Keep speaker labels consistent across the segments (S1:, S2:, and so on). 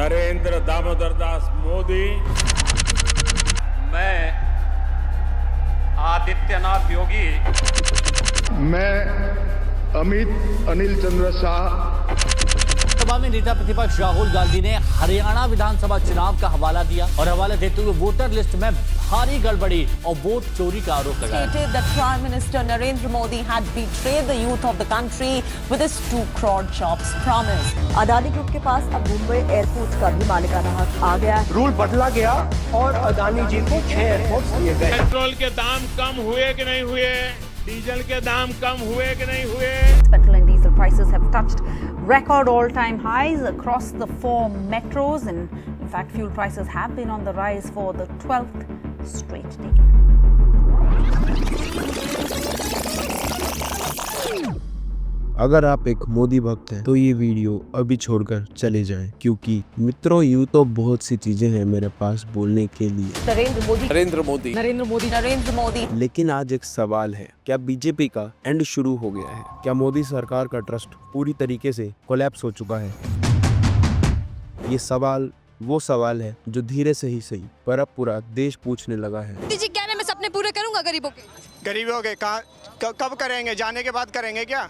S1: नरेंद्र दामोदर दास मोदी,
S2: मैं आदित्यनाथ योगी,
S3: मैं अमित अनिल चंद्र शाह।
S4: सभा में नेता प्रतिपक्ष राहुल गांधी ने हरियाणा विधानसभा चुनाव का हवाला दिया और हवाला देते हुए वोटर लिस्ट में भारी गड़बड़ी और वोट चोरी का आरोप लगाया।
S5: Stated that Prime Minister Narendra Modi had betrayed the youth of the country with his 2 crore jobs promise.
S6: Adani group के पास अब मुंबई एयरपोर्ट का भी मालिकाना हक आ गया।
S7: रूल बदला गया और अदानी जी को 6 एयरपोर्ट दिए गए।
S1: पेट्रोल के दाम कम हुए कि नहीं हुए, डीजल के दाम कम हुए कि नहीं हुए।
S8: Petrol and diesel prices have touched record all-time highs across the 4 metros, and in fact fuel prices have been on the rise for the 12th straight day.
S9: अगर आप एक मोदी भक्त हैं तो ये वीडियो अभी छोड़कर चले जाएं, क्योंकि मित्रों यूं तो बहुत सी चीजें हैं मेरे पास बोलने के लिए।
S5: Narendra Modi.
S1: Narendra Modi,
S5: Narendra Modi. Narendra Modi.
S9: लेकिन आज एक सवाल है, क्या बीजेपी का एंड शुरू हो गया है? क्या मोदी सरकार का ट्रस्ट पूरी तरीके से कोलैप्स हो चुका है? ये सवाल वो सवाल है जो धीरे से ही सही पर अब पूरा देश पूछने लगा है।
S5: मोदी जी कह रहे हैं मैं सपने पूरे करूंगा गरीबों के।
S7: कब करेंगे? जाने के बाद करेंगे क्या?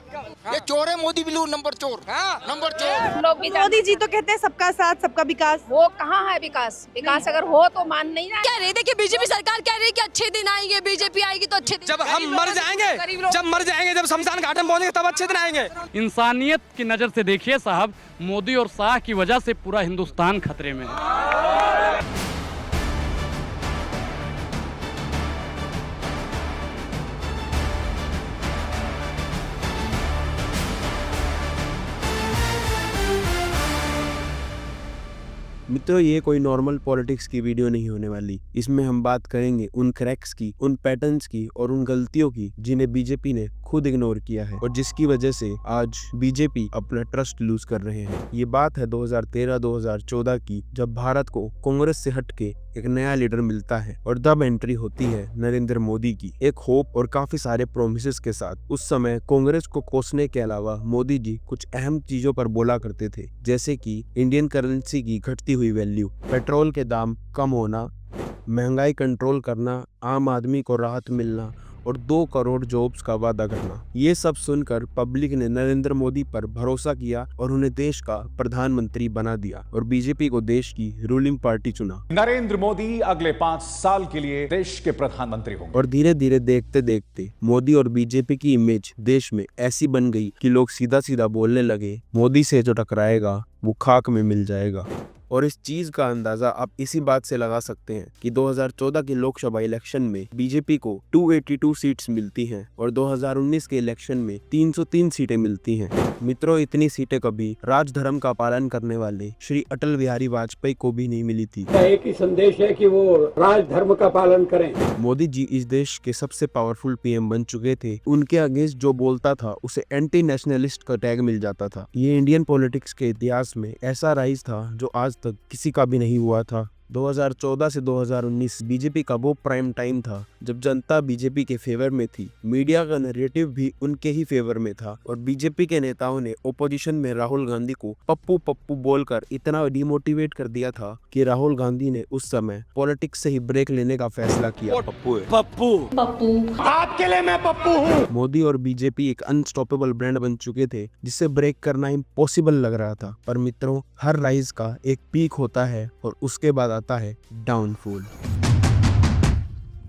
S7: ये चोर है मोदी, बिल्लू नंबर चोर, नंबर चोर।
S8: मोदी जी तो कहते हैं सबका साथ सबका विकास।
S10: वो कहाँ है विकास? विकास अगर हो तो मान नहीं रहा।
S5: कह रहे थे कि बीजेपी सरकार कह रही है कि अच्छे दिन आएंगे, बीजेपी आएगी तो अच्छे दिन।
S7: जब हम मर जाएंगे, जब शमशान घाट में पहुंचेंगे तब अच्छे दिन आएंगे।
S2: इंसानियत की नजर से देखिए साहब, मोदी और शाह की वजह से पूरा हिंदुस्तान खतरे में है।
S9: मित्रों ये कोई नॉर्मल पॉलिटिक्स की वीडियो नहीं होने वाली। इसमें हम बात करेंगे उन क्रैक्स की, उन पैटर्न्स की और उन गलतियों की जिन्हें बीजेपी ने खुद इग्नोर किया है और जिसकी वजह से आज बीजेपी अपना ट्रस्ट लूज कर रहे हैं। ये बात है 2013-2014 की, जब भारत को कांग्रेस से हटके एक नया लीडर मिलता है और तब एंट्री होती है नरेंद्र मोदी की, एक होप और काफी सारे प्रोमिसेस के साथ। उस समय कांग्रेस को कोसने के अलावा मोदी जी कुछ अहम चीजों पर बोला करते थे, जैसे कि इंडियन करेंसी की घटती हुई वैल्यू, पेट्रोल के दाम कम होना, महंगाई कंट्रोल करना, आम आदमी को राहत मिलना और 2 करोड़ जॉब्स का वादा करना। ये सब सुनकर पब्लिक ने नरेंद्र मोदी पर भरोसा किया और उन्हें देश का प्रधानमंत्री बना दिया और बीजेपी को देश की रूलिंग पार्टी चुना।
S11: नरेंद्र मोदी अगले 5 साल के लिए देश के प्रधानमंत्री होंगे।
S9: और धीरे धीरे देखते देखते मोदी और बीजेपी की इमेज देश में ऐसी बन गई कि लोग सीधा सीधा बोलने लगे, मोदी से जो टकराएगा वो खाक में मिल जाएगा। और इस चीज का अंदाजा आप इसी बात से लगा सकते हैं कि 2014 के लोकसभा इलेक्शन में बीजेपी को 282 सीट्स मिलती हैं और 2019 के इलेक्शन में 303 सीटें मिलती हैं। मित्रों इतनी सीटें कभी राजधर्म का पालन करने वाले श्री अटल बिहारी वाजपेयी को भी नहीं मिली थी।
S7: एक ही संदेश है कि वो राजधर्म का पालन करें।
S9: मोदी जी इस देश के सबसे पावरफुल पीएम बन चुके थे। उनके अगेंस्ट जो बोलता था उसे एंटी नेशनलिस्ट का टैग मिल जाता था। ये इंडियन पॉलिटिक्स के इतिहास में ऐसा राइज था जो आज तक किसी का भी नहीं हुआ था। 2014 से 2019 बीजेपी का वो प्राइम टाइम था जब जनता बीजेपी के फेवर में थी, मीडिया का नैरेटिव भी उनके ही फेवर में था और बीजेपी के नेताओं ने ओपोजिशन में राहुल गांधी को पप्पू पप्पू बोलकर इतना डिमोटिवेट कर दिया था कि राहुल गांधी ने उस समय पॉलिटिक्स से ही ब्रेक लेने का फैसला किया।
S7: पप्पू आपके लिए मैं पप्पू हूँ।
S9: मोदी और बीजेपी एक अनस्टॉपेबल ब्रांड बन चुके थे जिसे ब्रेक करना इम्पॉसिबल लग रहा था। पर मित्रों हर राइज का एक पीक होता है और उसके बाद आता है डाउनफॉल।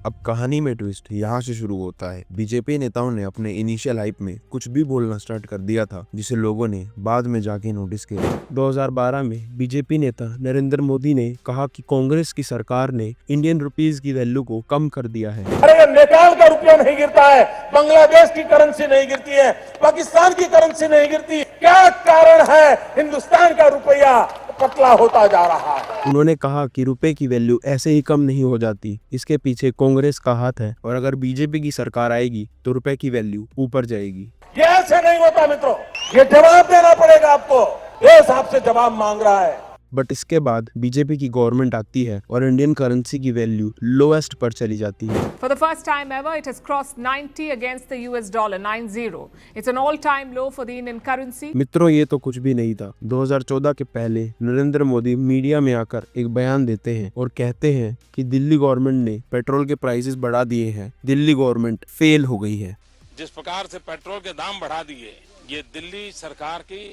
S9: अब कहानी में ट्विस्ट यहाँ से शुरू होता है। बीजेपी नेताओं ने अपने इनिशियल हाइप में कुछ भी बोलना स्टार्ट कर दिया था जिसे लोगों ने बाद में जाके नोटिस किया। 2012 में बीजेपी नेता नरेंद्र मोदी ने कहा कि कांग्रेस की सरकार ने इंडियन रुपीस की वैल्यू को कम कर दिया है।
S1: अरे नेपाल का रुपया नहीं गिरता है, बांग्लादेश की करेंसी नहीं गिरती है, पाकिस्तान की करेंसी नहीं गिरती, क्या कारण है हिंदुस्तान का रुपया पतला होता जा रहा है?
S9: उन्होंने कहा कि रुपए की वैल्यू ऐसे ही कम नहीं हो जाती, इसके पीछे कांग्रेस का हाथ है और अगर बीजेपी की सरकार आएगी तो रुपए की वैल्यू ऊपर जाएगी।
S1: ये ऐसे नहीं होता मित्रों, ये जवाब देना पड़ेगा आपको। देश आपसे जवाब मांग रहा है।
S9: बट इसके बाद बीजेपी की गवर्नमेंट आती है और इंडियन करेंसी की वैल्यू लोएस्ट पर चली जाती है।
S12: For the first time ever, it has crossed 90 against the US dollar, 90. It's an all-time low for the Indian currency.
S9: मित्रों, ये तो कुछ भी नहीं था। 2014 के पहले नरेंद्र मोदी मीडिया में आकर एक बयान देते हैं और कहते हैं कि दिल्ली गवर्नमेंट ने पेट्रोल के प्राइसेस बढ़ा दिए हैं, दिल्ली गवर्नमेंट फेल हो गई है।
S1: जिस प्रकार से पेट्रोल के दाम बढ़ा दिए, ये दिल्ली सरकार की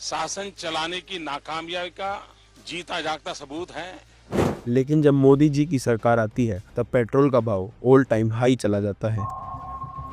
S1: शासन चलाने की नाकामयाबी का जीता जागता सबूत है।
S9: लेकिन जब मोदी जी की सरकार आती है तब पेट्रोल का भाव ऑल टाइम हाई चला जाता है।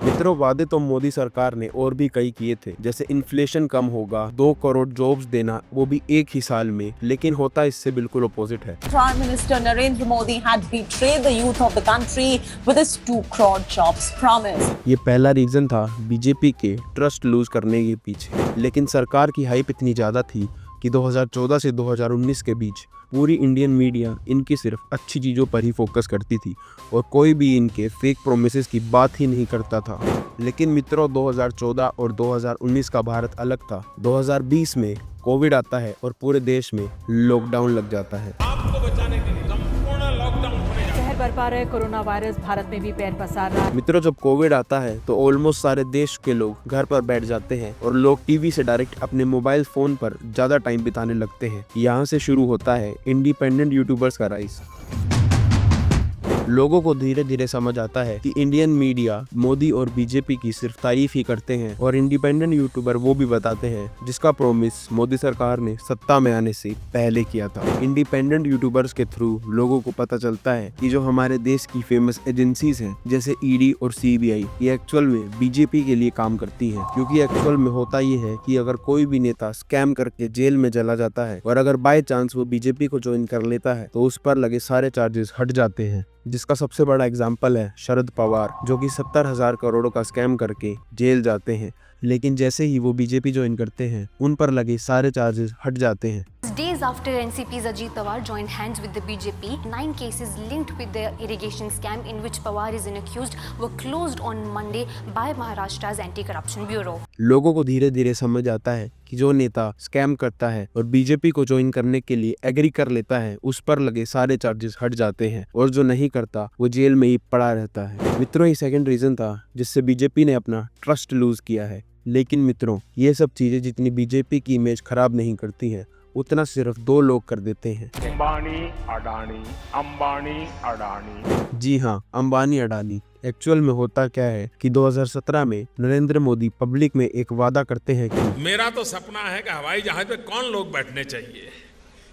S9: मित्रों, वादे तो मोदी सरकार ने और भी कई किए थे, जैसे इन्फ्लेशन कम होगा, 2 करोड़ जॉब्स देना, वो भी एक ही साल में, लेकिन होता इससे बिल्कुल अपोजिट है।
S5: Prime Minister Narendra Modi had betrayed the youth of the country with his 2 crore jobs promise.
S9: ये पहला रीजन था बीजेपी के ट्रस्ट लूज करने के पीछे, लेकिन सरकार की हाइप इतनी ज्यादा थी कि 2014 से 2019 के बीच पूरी इंडियन मीडिया इनकी सिर्फ अच्छी चीज़ों पर ही फोकस करती थी और कोई भी इनके फेक प्रोमिसेस की बात ही नहीं करता था। लेकिन मित्रों, 2014 और 2019 का भारत अलग था। 2020 में कोविड आता है और पूरे देश में लॉकडाउन लग जाता है।
S1: आपको बचाने के लिए संपूर्ण लॉकडाउन
S12: कहर बरपा रहे कोरोना वायरस भारत में भी पैर पसार रहा है।
S9: मित्रों, जब कोविड आता है तो ऑलमोस्ट सारे देश के लोग घर पर बैठ जाते हैं और लोग टीवी से डायरेक्ट अपने मोबाइल फोन पर ज्यादा टाइम बिताने लगते हैं। यहाँ से शुरू होता है इंडिपेंडेंट यूट्यूबर्स का राइज। लोगों को धीरे धीरे समझ आता है कि इंडियन मीडिया मोदी और बीजेपी की सिर्फ तारीफ ही करते हैं और इंडिपेंडेंट यूट्यूबर वो भी बताते हैं जिसका प्रॉमिस मोदी सरकार ने सत्ता में आने से पहले किया था। इंडिपेंडेंट यूट्यूबर्स के थ्रू लोगों को पता चलता है कि जो हमारे देश की फेमस एजेंसीज हैं जैसे ईडी और सीबीआई, ये एक्चुअल में बीजेपी के लिए काम करती हैं, क्योंकि एक्चुअल में होता ये है कि अगर कोई भी नेता स्कैम करके जेल में चला जाता है और अगर बाय चांस वो बीजेपी को ज्वाइन कर लेता है तो उस पर लगे सारे चार्जेस हट जाते हैं। जिसका सबसे बड़ा एग्जाम्पल है शरद पवार, जो कि 70,000 करोड़ों का स्कैम करके जेल जाते हैं, लेकिन जैसे ही वो बीजेपी ज्वाइन करते हैं उन पर लगे सारे चार्जेस हट जाते हैं।
S10: Days after NCP's Ajit Pawar joined hands with the BJP, 9 cases linked with the irrigation scam in which Pawar is accused were closed on Monday by Maharashtra's Anti-Corruption Bureau.
S9: लोगों को धीरे धीरे समझ आता है कि जो नेता स्कैम करता है और बीजेपी को ज्वाइन करने के लिए एग्री कर लेता है उस पर लगे सारे चार्जेस हट जाते हैं और जो नहीं करता वो जेल में ही पड़ा रहता है। मित्रों, ये सेकंड रीजन था जिससे बीजेपी ने अपना ट्रस्ट लूज किया है। लेकिन मित्रों, ये सब चीजें जितनी बीजेपी की इमेज खराब नहीं करती हैं उतना सिर्फ 2 लोग कर देते हैं।
S1: अंबानी अडानी।
S9: जी हाँ, अंबानी अडानी। एक्चुअल में होता क्या है कि 2017 में नरेंद्र मोदी पब्लिक में एक वादा करते हैं कि
S1: मेरा तो सपना है कि हवाई जहाज पे कौन लोग बैठने चाहिए।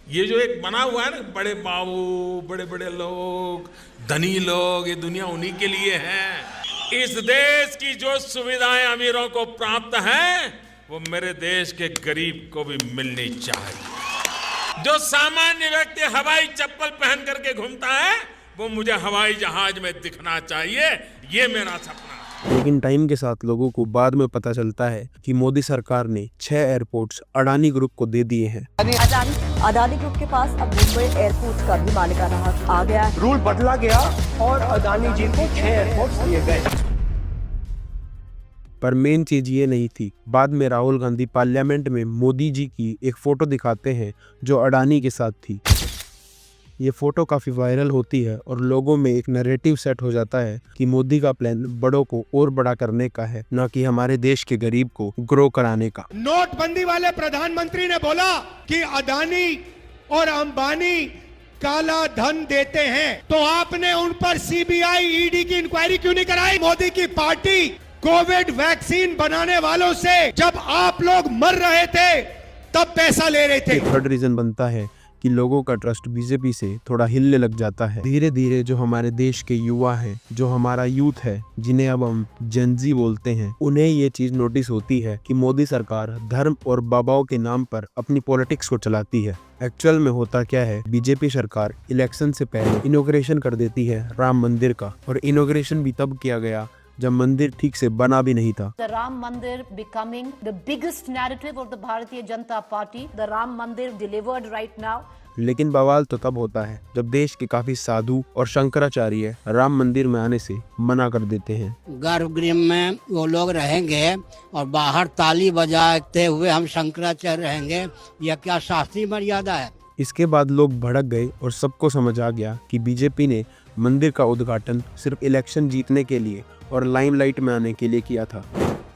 S1: ये जो एक बना हुआ है ना, बड़े बाबू, बड़े बड़े लोग, धनी लोग, ये दुनिया उन्हीं के लिए है। इस देश की जो सुविधाएं अमीरों को प्राप्त हैं वो मेरे देश के गरीब को भी मिलनी चाहिए। जो सामान्य व्यक्ति हवाई चप्पल पहन करके घूमता है वो मुझे हवाई जहाज में दिखना चाहिए, ये मेरा सपना है।
S9: लेकिन टाइम के साथ लोगों को बाद में पता चलता है कि मोदी सरकार ने 6 एयरपोर्ट्स अडानी ग्रुप को दे दिए हैं।
S6: अडानी ग्रुप के पास अब मुंबई एयरपोर्ट का भी मालिकाना हक आ गया है।
S7: रूल बदला गया और अडानी जी को 6 एयरपोर्ट दिए गए।
S9: पर मेन चीज ये नहीं थी। बाद में राहुल गांधी पार्लियामेंट में मोदी जी की एक फोटो दिखाते हैं जो अडानी के साथ थी। ये फोटो काफी वायरल होती है और लोगों में एक नैरेटिव सेट हो जाता है कि मोदी का प्लान बड़ों को और बड़ा करने का है, ना कि हमारे देश के गरीब को ग्रो कराने का।
S7: नोटबंदी वाले प्रधानमंत्री ने बोला कि अडानी और अंबानी काला धन देते हैं, तो आपने उन पर सीबीआई ईडी की इंक्वायरी क्यों नहीं कराई? मोदी की पार्टी कोविड वैक्सीन बनाने वालों से जब आप लोग मर रहे थे तब पैसा ले रहे थे।
S9: थर्ड रीजन बनता है कि लोगों का ट्रस्ट बीजेपी से थोड़ा हिलने लग जाता है। धीरे धीरे जो हमारे देश के युवा हैं, जो हमारा यूथ है, जिन्हें अब हम जेनजी बोलते हैं, उन्हें ये चीज नोटिस होती है कि मोदी सरकार धर्म और बाबाओं के नाम पर अपनी पॉलिटिक्स को चलाती है। एक्चुअल में होता क्या है, बीजेपी सरकार इलेक्शन से पहले इनॉग्रेशन कर देती है राम मंदिर का, और इनॉग्रेशन भी तब किया गया जब मंदिर ठीक से बना भी नहीं था।
S8: The Ram Mandir becoming the biggest narrative of the Bharatiya Janata Party. The Ram Mandir delivered right now.
S9: लेकिन बवाल तो तब होता है जब देश के काफी साधु और शंकराचार्य राम मंदिर में आने से मना कर देते हैं।
S13: गर्भगृह में वो लोग रहेंगे और बाहर ताली बजाते हुए हम शंकराचार्य रहेंगे, यह क्या शास्त्रीय मर्यादा है?
S9: इसके बाद लोग भड़क गए और सबको समझ आ गया कि बीजेपी ने मंदिर का उद्घाटन सिर्फ इलेक्शन जीतने के लिए और लाइमलाइट में आने के लिए किया था।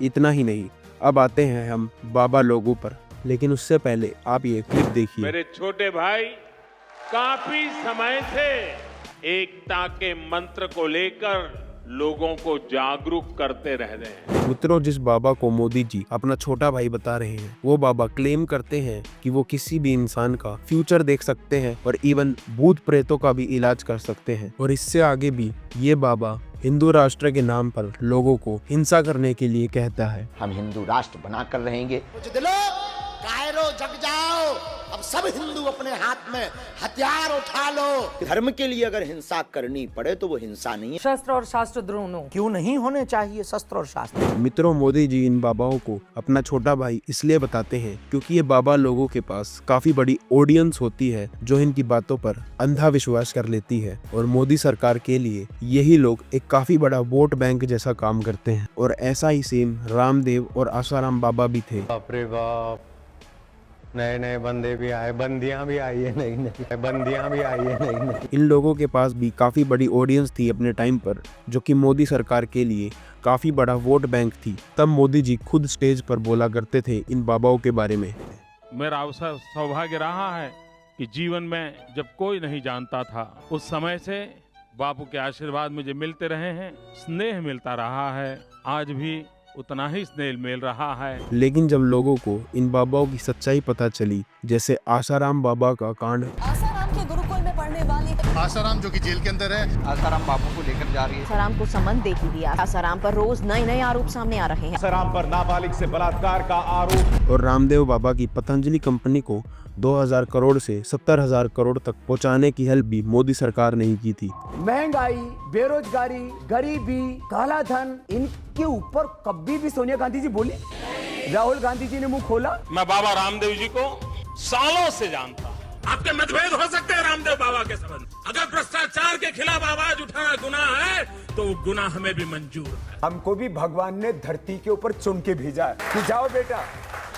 S9: इतना ही नहीं, अब आते हैं हम बाबा लोगों पर, लेकिन उससे पहले आप ये क्लिप देखिए।
S1: मेरे छोटे भाई काफी समय से एकता के मंत्र को लेकर लोगों को जागरूक करते रह रहे हैं।
S9: मित्रों, जिस बाबा को मोदी जी अपना छोटा भाई बता रहे हैं, वो बाबा क्लेम करते हैं कि वो किसी भी इंसान का फ्यूचर देख सकते हैं और इवन भूत प्रेतों का भी इलाज कर सकते हैं। और इससे आगे भी ये बाबा हिंदू राष्ट्र के नाम पर लोगों को हिंसा करने के लिए कहता है।
S14: हम हिंदू राष्ट्र बनाकर रहेंगे।
S15: कुछ दिलो कायरो जग जाओ, अब सब हिंदू अपने हाथ में हथियार उठा लो।
S14: धर्म के लिए अगर हिंसा करनी पड़े तो वो हिंसा नहीं है।
S15: शस्त्र और शास्त्र दोनों क्यों नहीं होने चाहिए? शस्त्र और शास्त्र।
S9: मित्रों, मोदी जी इन बाबाओं को अपना छोटा भाई इसलिए बताते हैं क्योंकि ये बाबा लोगों के पास काफी बड़ी ऑडियंस होती है जो इनकी बातों पर अंधा विश्वास कर लेती है। और मोदी सरकार के लिए यही लोग एक काफी बड़ा वोट बैंक जैसा काम करते हैं। और ऐसा ही सेम रामदेव और आसाराम बाबा भी थे।
S16: बाप रे बाप, नए नए बंदे भी आए, बंदियां भी आई है, नई बंदियां भी आई है, नई।
S9: इन लोगों के पास भी काफी बड़ी ऑडियंस थी अपने टाइम पर, जो कि मोदी सरकार के लिए काफी बड़ा वोट बैंक थी। तब मोदी जी खुद स्टेज पर बोला करते थे इन बाबाओं के बारे में।
S1: मेरा अवसर सौभाग्य रहा है कि जीवन में जब कोई नहीं जानता था, उस समय से बापू के आशीर्वाद मुझे मिलते रहे हैं, स्नेह मिलता रहा है, आज भी उतना ही स्नेह मिल रहा है।
S9: लेकिन जब लोगों को इन बाबाओं की सच्चाई पता चली, जैसे आसाराम बाबा का कांड।
S5: आसाराम के गुरुकुल में पढ़ने वाली
S17: आसाराम जो कि जेल के अंदर है,
S16: आसाराम बापू को लेकर जा रही है।
S6: आसाराम को समन दे ही दिया। आसाराम पर रोज नए नए आरोप सामने आ रहे हैं।
S11: आसाराम पर नाबालिग से बलात्कार का आरोप।
S9: और रामदेव बाबा की पतंजलि कंपनी को 2000 करोड़ से 70,000 करोड़ तक पहुंचाने की हेल्प भी मोदी सरकार ने ही की थी।
S15: महंगाई, बेरोजगारी, गरीबी, काला धन, इनके ऊपर कभी भी सोनिया गांधी जी बोली? राहुल गांधी जी ने मुंह खोला?
S1: मैं बाबा रामदेव जी को सालों से जानता हूं। आपके मतभेद हो सकते हैं रामदेव बाबा के संबंध, अगर भ्रष्टाचार के खिलाफ आवाज उठाना गुनाह है तो वो गुनाह हमें भी मंजूर है।
S18: हमको भी भगवान ने धरती के ऊपर चुन के भेजा है कि जाओ बेटा,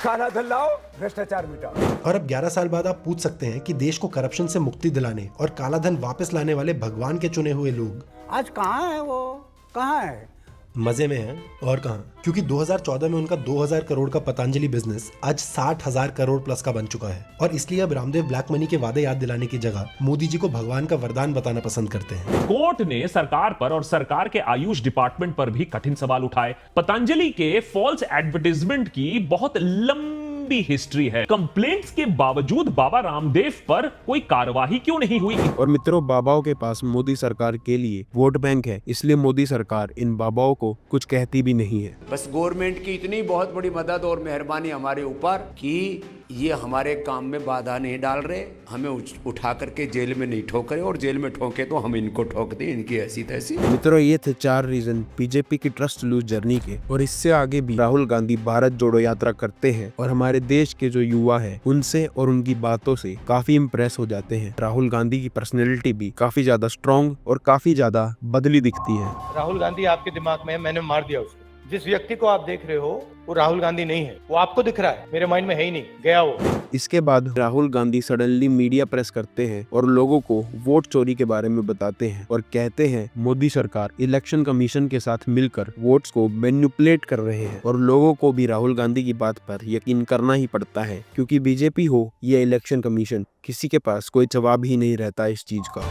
S18: काला धन लाओ, भ्रष्टाचार मिटाओ।
S19: और अब 11 साल बाद आप पूछ सकते हैं कि देश को करप्शन से मुक्ति दिलाने और काला धन वापस लाने वाले भगवान के चुने हुए लोग
S15: आज कहाँ है? वो कहाँ है?
S19: मजे में है और कहां, क्योंकि 2014 में उनका 2000 करोड़ का पतंजलि बिजनेस आज 60,000 करोड़ प्लस का बन चुका है। और इसलिए अब रामदेव ब्लैक मनी के वादे याद दिलाने की जगह मोदी जी को भगवान का वरदान बताना पसंद करते हैं।
S20: कोर्ट ने सरकार पर और सरकार के आयुष डिपार्टमेंट पर भी कठिन सवाल उठाए। पतंजलि के फॉल्स एडवर्टाइजमेंट की बहुत लंबी हिस्ट्री है। कंप्लेंट्स के बावजूद बाबा रामदेव पर कोई कार्रवाई क्यों नहीं हुई?
S9: और मित्रों, बाबाओं के पास मोदी सरकार के लिए वोट बैंक है, इसलिए मोदी सरकार इन बाबाओं को कुछ कहती भी नहीं है।
S21: बस गवर्नमेंट की इतनी बहुत बड़ी मदद और मेहरबानी हमारे ऊपर कि ये हमारे काम में बाधा नहीं डाल रहे, हमें उठा करके जेल में नहीं ठोक रहे, और जेल में ठोके तो हम इनको ठोक दें, इनकी ऐसी तैसी।
S9: मित्रों, ये थे 4 रीजन बीजेपी की ट्रस्ट लूज जर्नी के। और इससे आगे भी राहुल गांधी भारत जोड़ो यात्रा करते हैं और हमारे देश के जो युवा हैं उनसे और उनकी बातों से काफी इम्प्रेस हो जाते हैं। राहुल गांधी की पर्सनैलिटी भी काफी ज्यादा स्ट्रॉन्ग और काफी ज्यादा बदली दिखती है।
S22: राहुल गांधी आपके दिमाग में है, मैंने मार दिया उसको। जिस व्यक्ति को आप देख रहे हो वो राहुल गांधी नहीं है, वो आपको दिख रहा है, मेरे माइंड में है ही नहीं, गया वो।
S9: इसके बाद Rahul Gandhi suddenly media press करते हैं और लोगों को वोट चोरी के बारे में बताते हैं और कहते हैं मोदी सरकार इलेक्शन कमीशन के साथ मिलकर वोट्स को मैनिपुलेट कर रहे हैं। और लोगों को भी राहुल गांधी की बात पर यकीन करना ही पड़ता है, क्योंकि बीजेपी हो या इलेक्शन कमीशन, किसी के पास कोई जवाब ही नहीं रहता इस चीज का।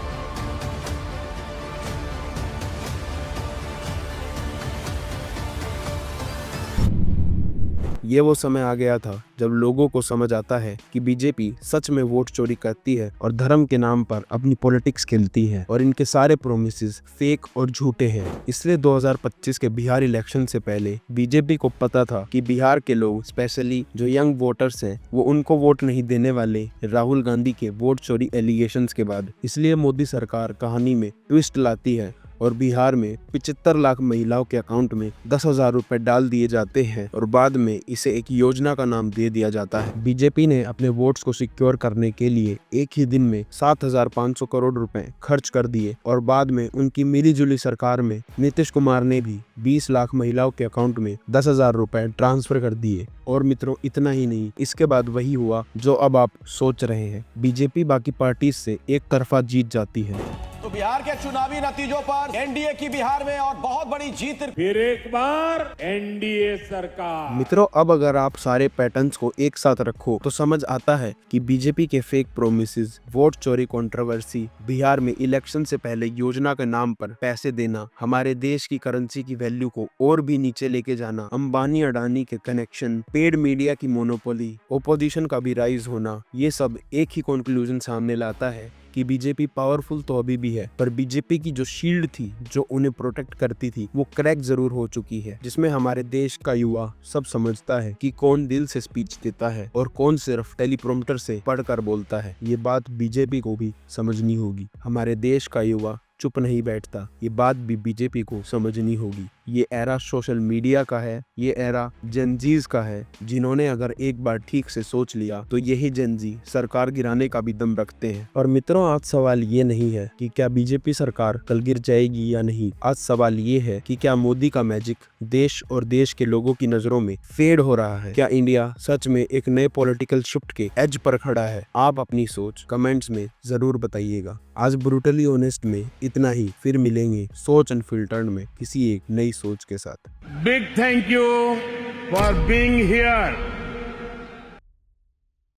S9: ये वो समय आ गया था जब लोगों को समझ आता है कि बीजेपी सच में वोट चोरी करती है और धर्म के नाम पर अपनी पॉलिटिक्स खेलती है और इनके सारे प्रोमिसेस फेक और झूठे हैं। इसलिए 2025 के बिहार इलेक्शन से पहले बीजेपी को पता था कि बिहार के लोग, स्पेशली जो यंग वोटर्स हैं, वो उनको वोट नहीं देने वाले राहुल गांधी के वोट चोरी एलिगेशंस के बाद। इसलिए मोदी सरकार कहानी में ट्विस्ट लाती है और बिहार में 75 लाख महिलाओं के अकाउंट में 10,000 रुपए डाल दिए जाते हैं और बाद में इसे एक योजना का नाम दे दिया जाता है। बीजेपी ने अपने वोट्स को सिक्योर करने के लिए एक ही दिन में 7,500 करोड़ रुपए खर्च कर दिए और बाद में उनकी मिलीजुली सरकार में नीतीश कुमार ने भी 20 लाख महिलाओं के अकाउंट में 10,000 रुपए ट्रांसफर कर दिए। और मित्रों, इतना ही नहीं, इसके बाद वही हुआ जो अब आप सोच रहे हैं। बीजेपी बाकी पार्टी से एक तरफा जीत जाती है।
S3: तो बिहार के चुनावी नतीजों पर एनडीए की बिहार में और बहुत बड़ी जीत,
S1: फिर एक बार एनडीए सरकार।
S9: मित्रों, अब अगर आप सारे पैटर्न्स को एक साथ रखो तो समझ आता है कि बीजेपी के फेक प्रोमिसेस, वोट चोरी कंट्रोवर्सी, बिहार में इलेक्शन से पहले योजना के नाम पर पैसे देना, हमारे देश की करेंसी की वैल्यू को और भी नीचे लेके जाना, अंबानी अडानी के कनेक्शन, पेड मीडिया की मोनोपोली, ओपोजिशन का भी राइज होना, ये सब एक ही कंक्लूजन सामने लाता है कि बीजेपी पावरफुल तो अभी भी है, पर बीजेपी की जो शील्ड थी, जो उन्हें प्रोटेक्ट करती थी, वो क्रैक जरूर हो चुकी है, जिसमें हमारे देश का युवा सब समझता है कि कौन दिल से स्पीच देता है और कौन सिर्फ टेलीप्रॉम्प्टर से पढ़कर बोलता है। ये बात बीजेपी को भी समझनी होगी। हमारे देश का युवा चुप नहीं बैठता, ये बात भी बीजेपी को समझनी होगी। ये एरा सोशल मीडिया का है, ये एरा जेनजीज का है, जिन्होंने अगर एक बार ठीक से सोच लिया तो यही जेनजी सरकार गिराने का भी दम रखते हैं। और मित्रों, आज सवाल ये नहीं है कि क्या बीजेपी सरकार कल गिर जाएगी या नहीं। आज सवाल ये है कि क्या मोदी का मैजिक देश और देश के लोगों की नजरों में फेड हो रहा है। क्या इंडिया सच में एक नए पॉलिटिकल शिफ्ट के एज पर खड़ा है। आप अपनी सोच कमेंट्स में जरूर बताइएगा। आज ब्रूटली ऑनेस्ट में इतना ही, फिर मिलेंगे सोच अनफिल्टर्ड में किसी एक नई सोच के साथ।
S1: Big thank you for being here.